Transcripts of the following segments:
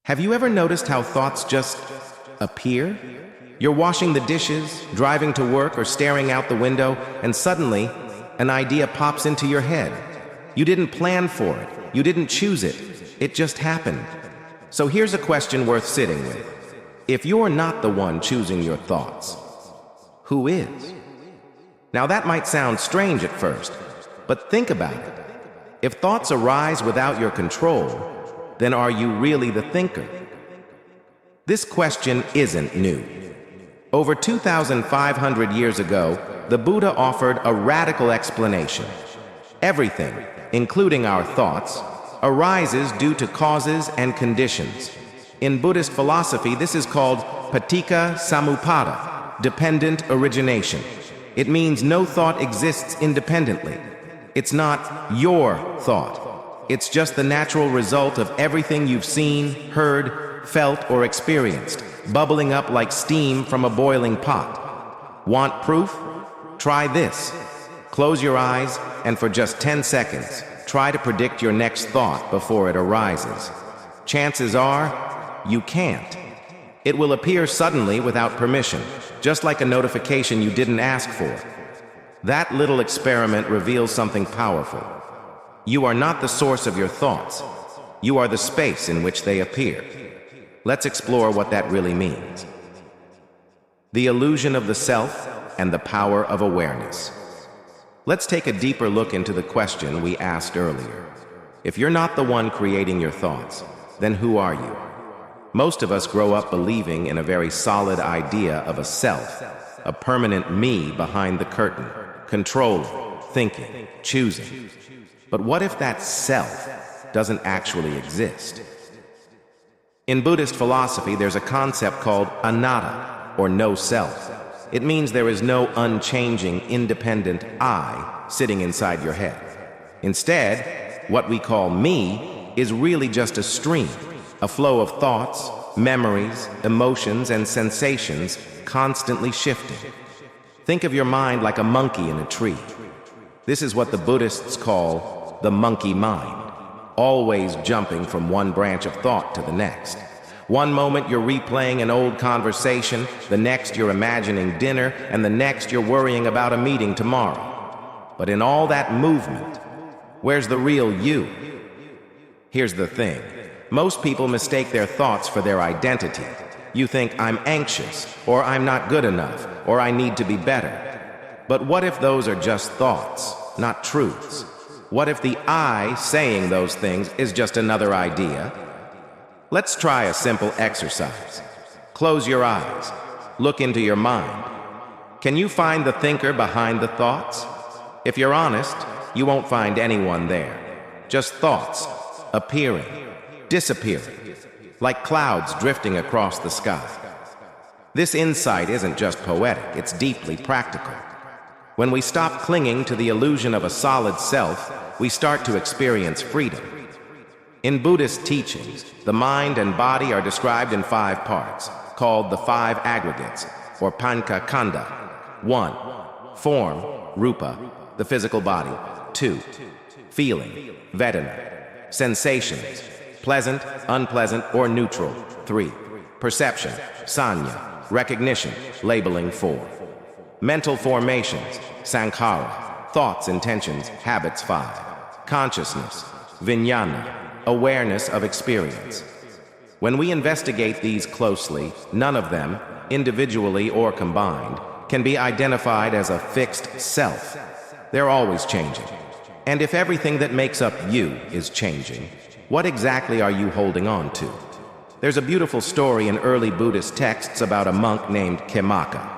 Have you ever noticed how thoughts just appear? You're washing the dishes, driving to work, or staring out the window, and suddenly, an idea pops into your head. You didn't plan for it. You didn't choose it. It just happened. So here's a question worth sitting with. If you're not the one choosing your thoughts, who is? Now that might sound strange at first, but think about it. If thoughts arise without your control, then are you really the thinker? This question isn't new. Over 2,500 years ago, the Buddha offered a radical explanation. Everything, including our thoughts, arises due to causes and conditions. In Buddhist philosophy, this is called paticca samuppada, dependent origination. It means no thought exists independently. It's not your thought. It's just the natural result of everything you've seen, heard, felt, or experienced, bubbling up like steam from a boiling pot. Want proof? Try this. Close your eyes, and for just 10 seconds, try to predict your next thought before it arises. Chances are, you can't. It will appear suddenly without permission, just like a notification you didn't ask for. That little experiment reveals something powerful. You are not the source of your thoughts. You are the space in which they appear. Let's explore what that really means. The illusion of the self and the power of awareness. Let's take a deeper look into the question we asked earlier. If you're not the one creating your thoughts, then who are you? Most of us grow up believing in a very solid idea of a self, a permanent me behind the curtain, controlling, thinking, choosing. But what if that self doesn't actually exist? In Buddhist philosophy, there's a concept called anatta, or no self. It means there is no unchanging, independent I sitting inside your head. Instead, what we call me is really just a stream, a flow of thoughts, memories, emotions, and sensations constantly shifting. Think of your mind like a monkey in a tree. This is what the Buddhists call the monkey mind, always jumping from one branch of thought to the next. One moment you're replaying an old conversation, the next you're imagining dinner, and the next you're worrying about a meeting tomorrow. But in all that movement, where's the real you? Here's the thing. Most people mistake their thoughts for their identity. You think, I'm anxious, or I'm not good enough, or I need to be better. But what if those are just thoughts, not truths? What if the I saying those things is just another idea? Let's try a simple exercise. Close your eyes. Look into your mind. Can you find the thinker behind the thoughts? If you're honest, you won't find anyone there. Just thoughts, appearing, disappearing, like clouds drifting across the sky. This insight isn't just poetic, it's deeply practical. When we stop clinging to the illusion of a solid self, we start to experience freedom. In Buddhist teachings, the mind and body are described in 5 parts, called the 5 aggregates, or panca khanda. 1. Form, rupa, the physical body. 2. Feeling, vedana. Sensations, pleasant, unpleasant, or neutral. 3. Perception, sanya. Recognition, labeling. 4. Mental formations, sankhara, thoughts, intentions, habits. 5. Consciousness, vijnana, awareness of experience. When we investigate these closely, none of them, individually or combined, can be identified as a fixed self. They're always changing. And if everything that makes up you is changing, what exactly are you holding on to? There's a beautiful story in early Buddhist texts about a monk named Khemaka.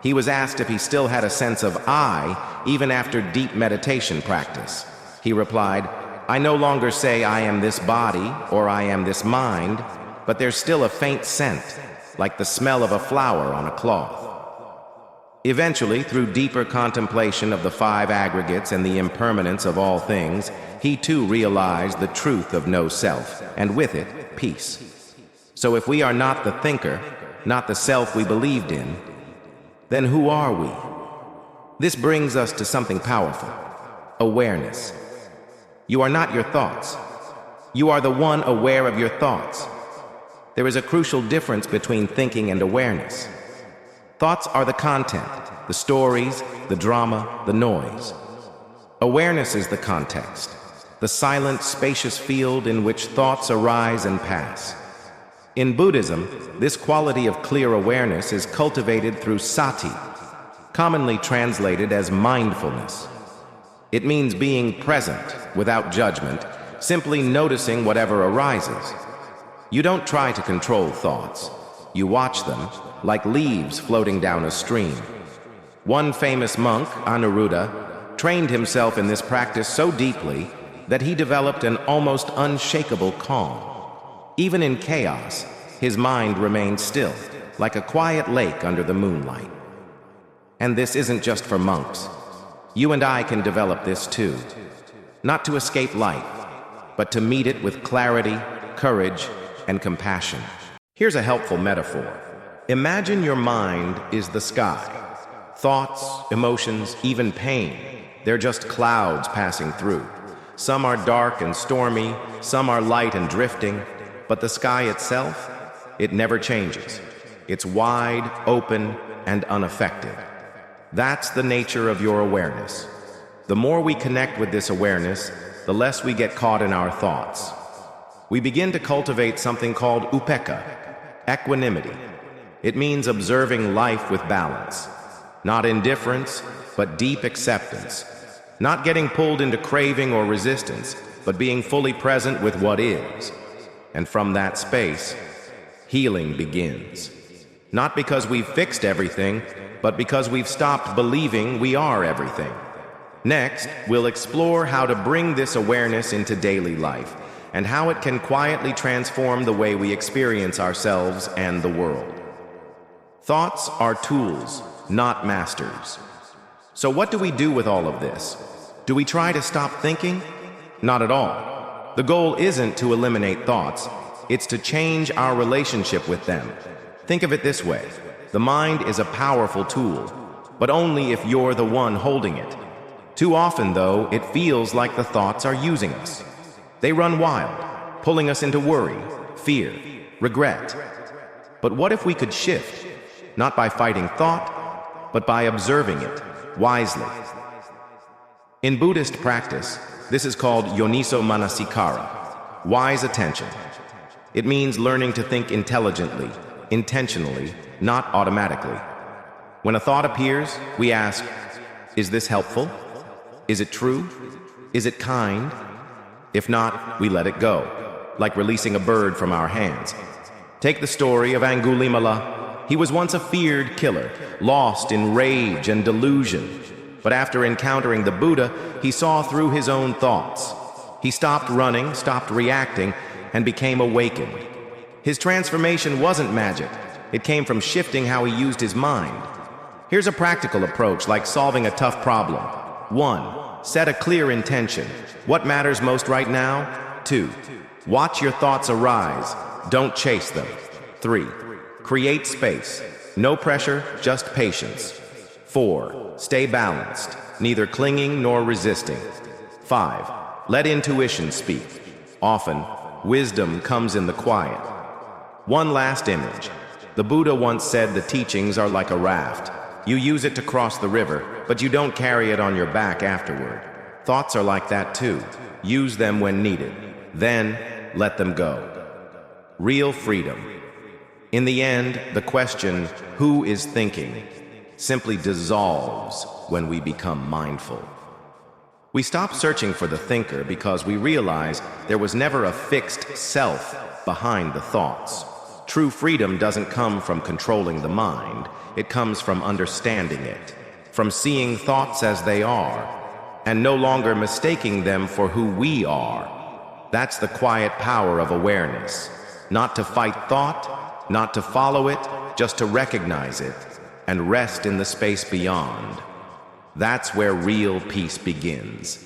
He was asked if he still had a sense of I, even after deep meditation practice. He replied, I no longer say I am this body or I am this mind, but there's still a faint scent, like the smell of a flower on a cloth. Eventually, through deeper contemplation of the 5 aggregates and the impermanence of all things, he too realized the truth of no self, and with it, peace. So if we are not the thinker, not the self we believed in, then who are we? This brings us to something powerful: awareness. You are not your thoughts. You are the one aware of your thoughts. there is a crucial difference between thinking and awareness. Thoughts are the content, the stories, the drama, the noise. Awareness is the context, the silent, spacious field in which thoughts arise and pass. In Buddhism, this quality of clear awareness is cultivated through sati, commonly translated as mindfulness. It means being present, without judgment, simply noticing whatever arises. You don't try to control thoughts. You watch them, like leaves floating down a stream. One famous monk, Anuruddha, trained himself in this practice so deeply that he developed an almost unshakable calm. Even in chaos, his mind remained still, like a quiet lake under the moonlight. And this isn't just for monks. You and I can develop this too. Not to escape life, but to meet it with clarity, courage, and compassion. Here's a helpful metaphor. Imagine your mind is the sky. Thoughts, emotions, even pain, they're just clouds passing through. Some are dark and stormy, some are light and drifting, but the sky itself, it never changes. It's wide, open, and unaffected. That's the nature of your awareness. The more we connect with this awareness, the less we get caught in our thoughts. We begin to cultivate something called upekkha, equanimity. It means observing life with balance. Not indifference, but deep acceptance. Not getting pulled into craving or resistance, but being fully present with what is. And from that space, healing begins. Not because we've fixed everything, but because we've stopped believing we are everything. Next, we'll explore how to bring this awareness into daily life and how it can quietly transform the way we experience ourselves and the world. Thoughts are tools, not masters. So what do we do with all of this? Do we try to stop thinking? Not at all. The goal isn't to eliminate thoughts, it's to change our relationship with them. Think of it this way. The mind is a powerful tool, but only if you're the one holding it. Too often, though, it feels like the thoughts are using us. They run wild, pulling us into worry, fear, regret. But what if we could shift, not by fighting thought, but by observing it wisely? In Buddhist practice, this is called yoniso manasikara, wise attention. It means learning to think intelligently, intentionally, not automatically. When a thought appears, we ask, is this helpful? Is it true? Is it kind? If not, we let it go, like releasing a bird from our hands. Take the story of Angulimala. He was once a feared killer, lost in rage and delusion. But after encountering the Buddha, he saw through his own thoughts. He stopped running, stopped reacting, and became awakened. His transformation wasn't magic. It came from shifting how he used his mind. Here's a practical approach, like solving a tough problem. 1. Set a clear intention. What matters most right now? 2. Watch your thoughts arise. Don't chase them. 3. Create space. No pressure, just patience. 4. Stay balanced, neither clinging nor resisting. 5. Let intuition speak. Often, wisdom comes in the quiet. One last image. The Buddha once said the teachings are like a raft. You use it to cross the river, but you don't carry it on your back afterward. Thoughts are like that too. Use them when needed. Then, let them go. Real freedom. In the end, the question, who is thinking, simply dissolves when we become mindful. We stop searching for the thinker because we realize there was never a fixed self behind the thoughts. True freedom doesn't come from controlling the mind. It comes from understanding it, from seeing thoughts as they are, and no longer mistaking them for who we are. That's the quiet power of awareness. Not to fight thought, not to follow it, just to recognize it and rest in the space beyond. That's where real peace begins.